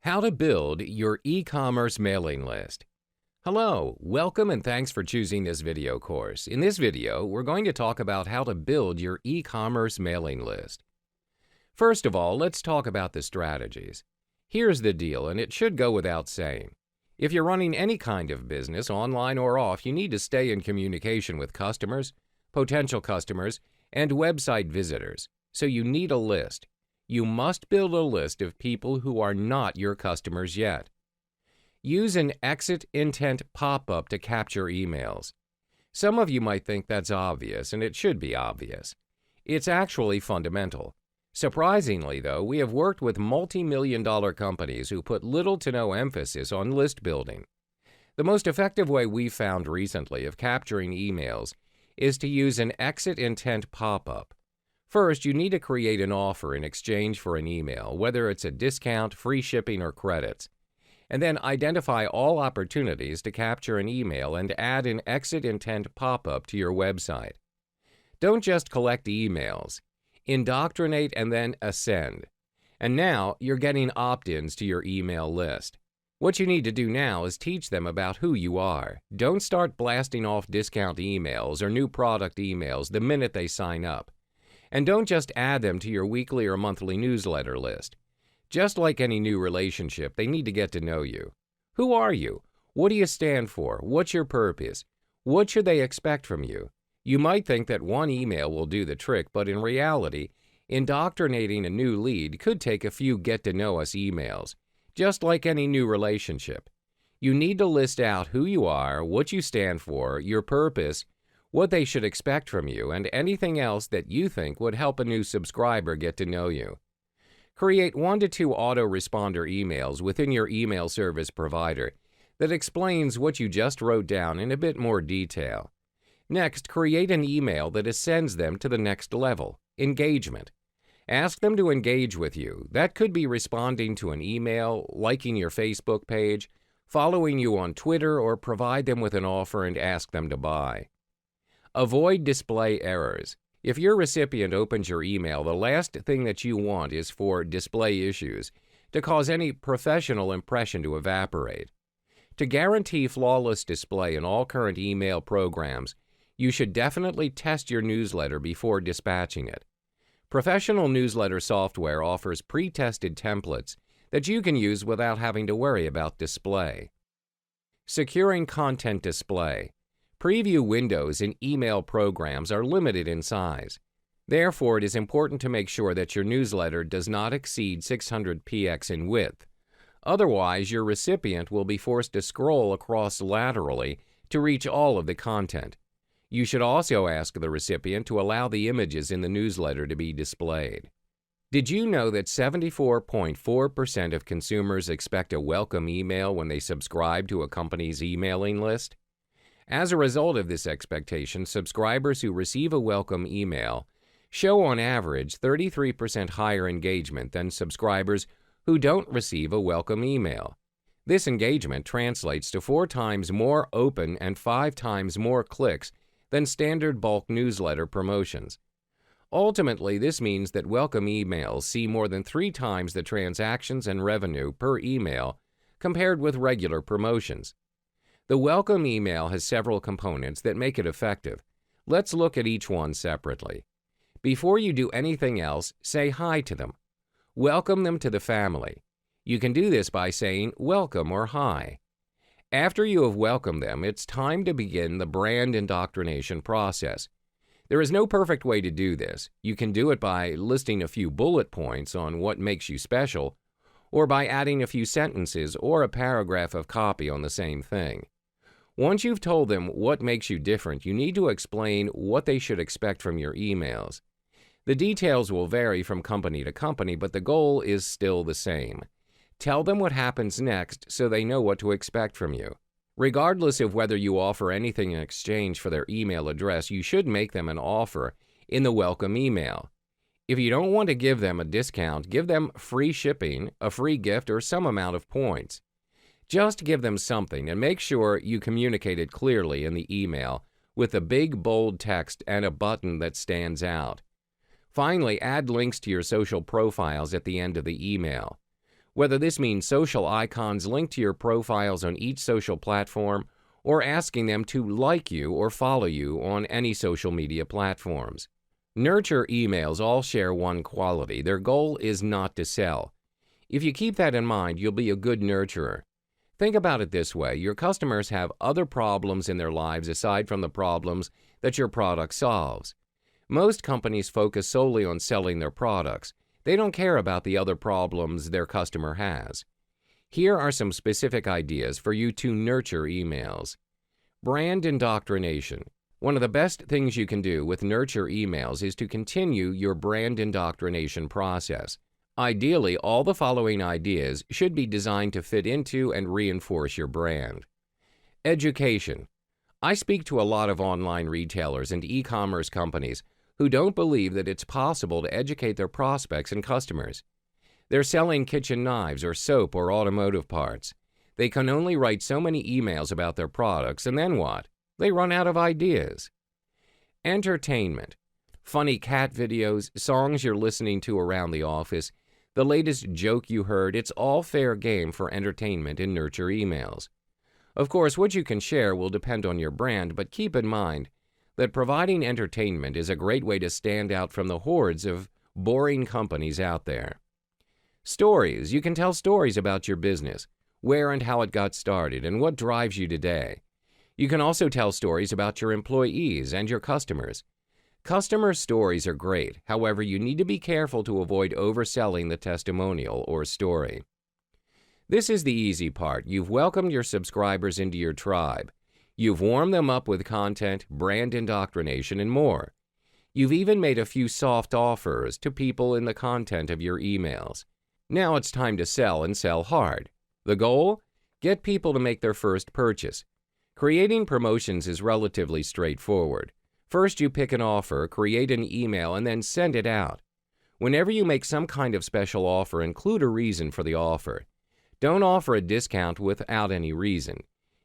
How to build your e-commerce mailing list. Hello, welcome and thanks for choosing this video course. In this video, we're going to talk about how to build your e-commerce mailing list. First of all, let's talk about the strategies. Here's the deal, and it should go without saying. If you're running any kind of business, online or off, you need to stay in communication with customers, potential customers, and website visitors. So you need a list. You must build a list of people who are not your customers yet. Use an exit intent pop-up to capture emails. Some of you might think that's obvious, and it should be obvious. It's actually fundamental. Surprisingly, though, we have worked with multi-million-dollar companies who put little to no emphasis on list building. The most effective way we've found recently of capturing emails is to use an exit intent pop-up. First, you need to create an offer in exchange for an email, whether it's a discount, free shipping, or credits, and then identify all opportunities to capture an email and add an exit intent pop-up to your website. Don't just collect emails. Indoctrinate and then ascend. And now you're getting opt-ins to your email list. What you need to do now is teach them about who you are. Don't start blasting off discount emails or new product emails the minute they sign up. And don't just add them to your weekly or monthly newsletter list. Just like any new relationship, they need to get to know you. Who are you? What do you stand for? What's your purpose? What should they expect from you? You might think that one email will do the trick, but in reality, indoctrinating a new lead could take a few get-to-know-us emails, just like any new relationship. You need to list out who you are, what you stand for, your purpose, what they should expect from you, and anything else that you think would help a new subscriber get to know you. Create 1 to 2 autoresponder emails within your email service provider that explains what you just wrote down in a bit more detail. Next, create an email that ascends them to the next level, engagement. Ask them to engage with you. That could be responding to an email, liking your Facebook page, following you on Twitter, or provide them with an offer and ask them to buy. Avoid display errors. If your recipient opens your email, the last thing that you want is for display issues to cause any professional impression to evaporate. To guarantee flawless display in all current email programs, you should definitely test your newsletter before dispatching it. Professional newsletter software offers pre-tested templates that you can use without having to worry about display. Securing content display. Preview windows in email programs are limited in size. Therefore, it is important to make sure that your newsletter does not exceed 600 px in width. Otherwise, your recipient will be forced to scroll across laterally to reach all of the content. You should also ask the recipient to allow the images in the newsletter to be displayed. Did you know that 74.4% of consumers expect a welcome email when they subscribe to a company's emailing list? As a result of this expectation, subscribers who receive a welcome email show on average 33% higher engagement than subscribers who don't receive a welcome email. This engagement translates to 4 times more open and 5 times more clicks than standard bulk newsletter promotions. Ultimately, this means that welcome emails see more than 3 times the transactions and revenue per email compared with regular promotions. The welcome email has several components that make it effective. Let's look at each one separately. Before you do anything else, say hi to them. Welcome them to the family. You can do this by saying welcome or hi. After you have welcomed them, it's time to begin the brand indoctrination process. There is no perfect way to do this. You can do it by listing a few bullet points on what makes you special, or by adding a few sentences or a paragraph of copy on the same thing. Once you've told them what makes you different, you need to explain what they should expect from your emails. The details will vary from company to company, but the goal is still the same. Tell them what happens next so they know what to expect from you. Regardless of whether you offer anything in exchange for their email address, you should make them an offer in the welcome email. If you don't want to give them a discount, give them free shipping, a free gift, or some amount of points. Just give them something and make sure you communicate it clearly in the email with a big bold text and a button that stands out. Finally, add links to your social profiles at the end of the email. whether this means social icons linked to your profiles on each social platform or asking them to like you or follow you on any social media platforms. Nurture emails all share one quality. Their goal is not to sell. If you keep that in mind, you'll be a good nurturer. Think about it this way. Your customers have other problems in their lives aside from the problems that your product solves. Most companies focus solely on selling their products. They don't care about the other problems their customer has. Here are some specific ideas for you to nurture emails. Brand indoctrination. One of the best things you can do with nurture emails is to continue your brand indoctrination process. Ideally, all the following ideas should be designed to fit into and reinforce your brand. Education. I speak to a lot of online retailers and e-commerce companies who don't believe that it's possible to educate their prospects and customers. They're selling kitchen knives or soap or automotive parts. They can only write so many emails about their products, and then what? They run out of ideas. Entertainment. Funny cat videos, songs you're listening to around the office, the latest joke you heard, it's all fair game for entertainment in nurture emails. Of course, what you can share will depend on your brand, but keep in mind that providing entertainment is a great way to stand out from the hordes of boring companies out there. Stories. You can tell stories about your business, where and how it got started, and what drives you today. You can also tell stories about your employees and your customers. Customer stories are great. However, you need to be careful to avoid overselling the testimonial or story. This is the easy part. You've welcomed your subscribers into your tribe. You've warmed them up with content, brand indoctrination, and more. You've even made a few soft offers to people in the content of your emails. Now it's time to sell and sell hard. The goal? Get people to make their first purchase. Creating promotions is relatively straightforward. First, you pick an offer, create an email, and then send it out. Whenever you make some kind of special offer, include a reason for the offer. Don't offer a discount without any reason.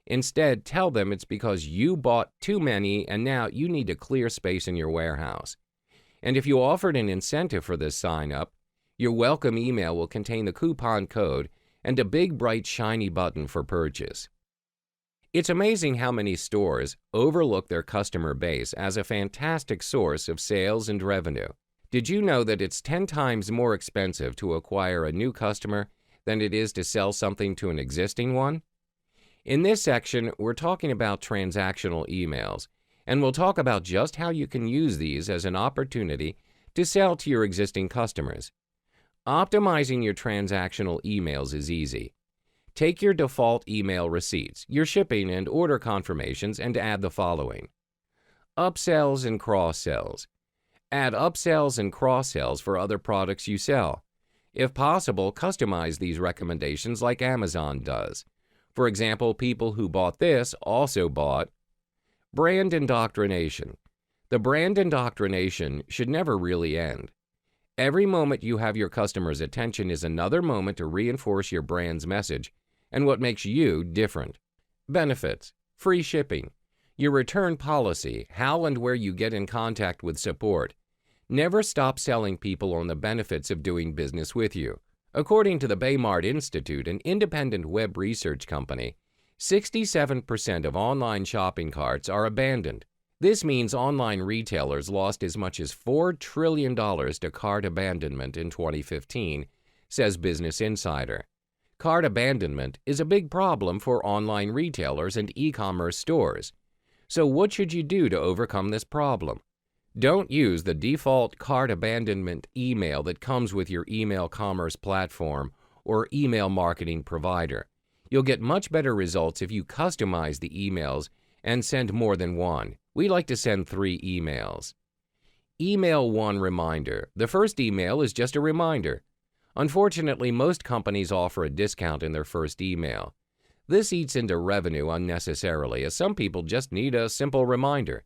Instead, tell them it's because you bought too many and now you need to clear space in your warehouse. And if you offered an incentive for this sign-up, your welcome email will contain the coupon code and a big, bright, shiny button for purchase. It's amazing how many stores overlook their customer base as a fantastic source of sales and revenue. Did you know that it's 10 times more expensive to acquire a new customer than it is to sell something to an existing one? In this section, we're talking about transactional emails, and we'll talk about just how you can use these as an opportunity to sell to your existing customers. Optimizing your transactional emails is easy. Take your default email receipts, your shipping and order confirmations, and add the following. Upsells and cross-sells. Add upsells and cross-sells for other products you sell. If possible, customize these recommendations like Amazon does. For example, people who bought this also bought. Brand indoctrination. The brand indoctrination should never really end. Every moment you have your customer's attention is another moment to reinforce your brand's message and what makes you different. Benefits. Free shipping. Your return policy, how and where you get in contact with support. Never stop selling people on the benefits of doing business with you. According to the Baymard Institute, an independent web research company, 67% of online shopping carts are abandoned. This means online retailers lost as much as $4 trillion to cart abandonment in 2015, says Business Insider. Cart abandonment is a big problem for online retailers and e-commerce stores. So what should you do to overcome this problem? Don't use the default cart abandonment email that comes with your email commerce platform or email marketing provider. You'll get much better results if you customize the emails and send more than one. We like to send 3 emails. Email 1 reminder. The first email is just a reminder. Unfortunately, most companies offer a discount in their first email. This eats into revenue unnecessarily, as some people just need a simple reminder.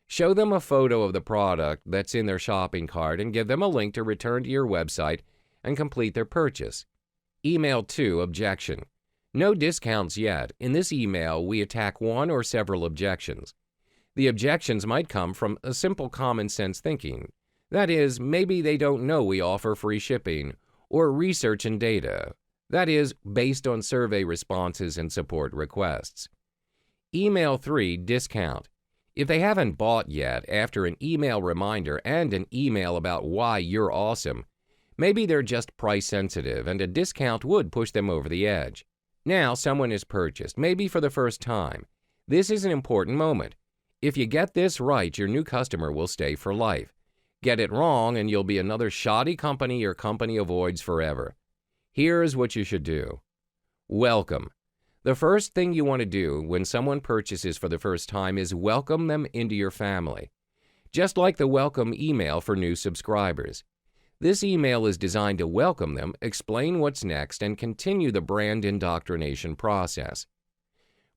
Show them a photo of the product that's in their shopping cart and give them a link to return to your website and complete their purchase. Email 2, objection. No discounts yet. In this email, we attack one or several objections. The objections might come from a simple common sense thinking. That is, maybe they don't know we offer free shipping, or research and data. That is, based on survey responses and support requests. Email 3, discount. If they haven't bought yet, after an email reminder and an email about why you're awesome, maybe they're just price sensitive and a discount would push them over the edge. Now someone has purchased, maybe for the first time. This is an important moment. If you get this right, your new customer will stay for life. Get it wrong and you'll be another shoddy company your company avoids forever. Here's what you should do. Welcome. The first thing you want to do when someone purchases for the first time is welcome them into your family. Just like the welcome email for new subscribers. This email is designed to welcome them, explain what's next, and continue the brand indoctrination process.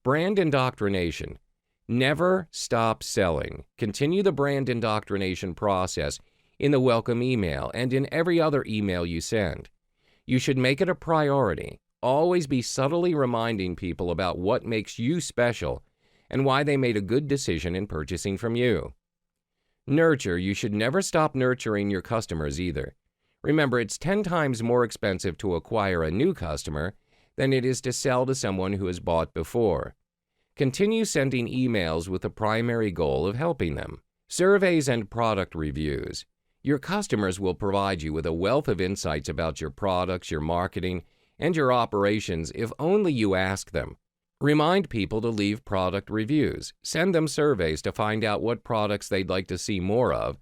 Brand indoctrination. Never stop selling. Continue the brand indoctrination process in the welcome email and in every other email you send. You should make it a priority. Always be subtly reminding people about what makes you special and why they made a good decision in purchasing from you. Nurture. You should never stop nurturing your customers either. Remember, it's 10 times more expensive to acquire a new customer than it is to sell to someone who has bought before. Continue sending emails with the primary goal of helping them. Surveys and product reviews. Your customers will provide you with a wealth of insights about your products, your marketing, and your operations if only you ask them. Remind people to leave product reviews. Send them surveys to find out what products they'd like to see more of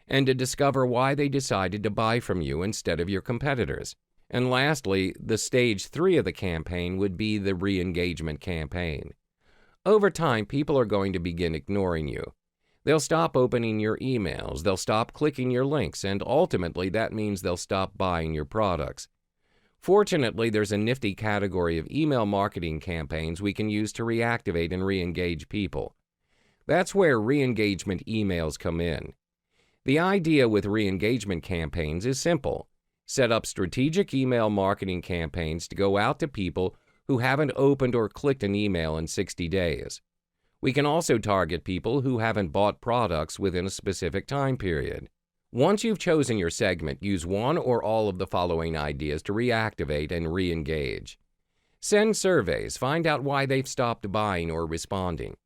and to discover why they decided to buy from you instead of your competitors. And lastly, the stage 3 of the campaign would be the re-engagement campaign. Over time, people are going to begin ignoring you. They'll stop opening your emails, they'll stop clicking your links, and ultimately that means they'll stop buying your products. Fortunately, there's a nifty category of email marketing campaigns we can use to reactivate and re-engage people. That's where re-engagement emails come in. The idea with re-engagement campaigns is simple. Set up strategic email marketing campaigns to go out to people who haven't opened or clicked an email in 60 days. We can also target people who haven't bought products within a specific time period. Once you've chosen your segment, use one or all of the following ideas to reactivate and re-engage. Send surveys. Find out why they've stopped buying or responding.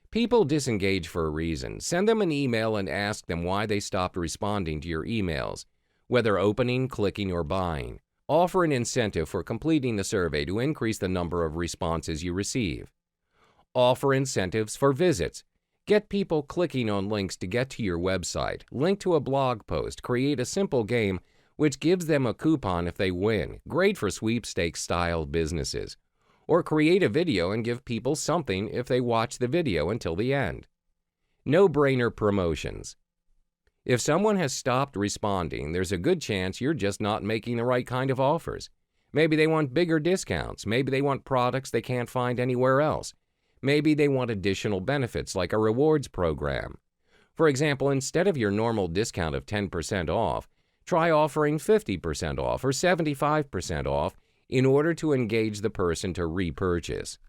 People disengage for a reason. Send them an email and ask them why they stopped responding to your emails, whether opening, clicking, or buying. Offer an incentive for completing the survey to increase the number of responses you receive. Offer incentives for visits. Get people clicking on links to get to your website. Link to a blog post. Create a simple game which gives them a coupon if they win. Great for sweepstakes-style businesses. Or create a video and give people something if they watch the video until the end. No-brainer promotions. If someone has stopped responding, there's a good chance you're just not making the right kind of offers. Maybe they want bigger discounts. Maybe they want products they can't find anywhere else. Maybe they want additional benefits like a rewards program. For example, instead of your normal discount of 10% off, try offering 50% off or 75% off in order to engage the person to repurchase.